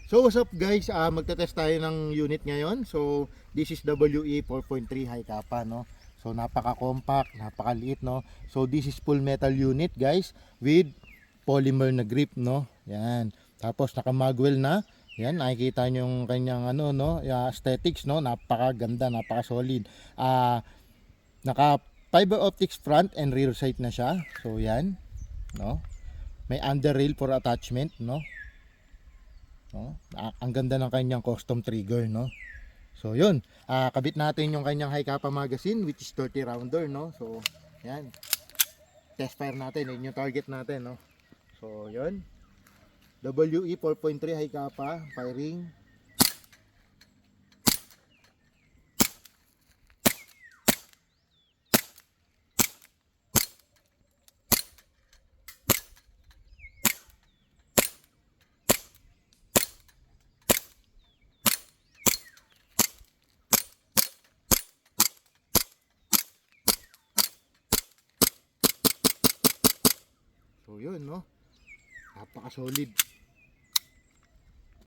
So what's up guys, magte-test tayo ng unit ngayon. So this is WE 4.3 high kappa, no. So napaka-compact, napakaliit, no. So this is full metal unit guys with polymer na grip, no. Yan. Tapos naka-magwell na. Yan, nakikita niyo yung kanyang ano, no, aesthetics, no. Napakaganda, napaka-solid. Naka fiber optics front and rear sight na siya. So yan, no. May under rail for attachment, no. No? Ang ganda ng kanyang custom trigger, no. So yun, kabit natin yung kanyang high kappa magazine which is 30 rounder, no. So yan, test fire natin, yun yung target natin, no. So yun, WE 4.3 high kappa firing. So yun, no, napaka solid.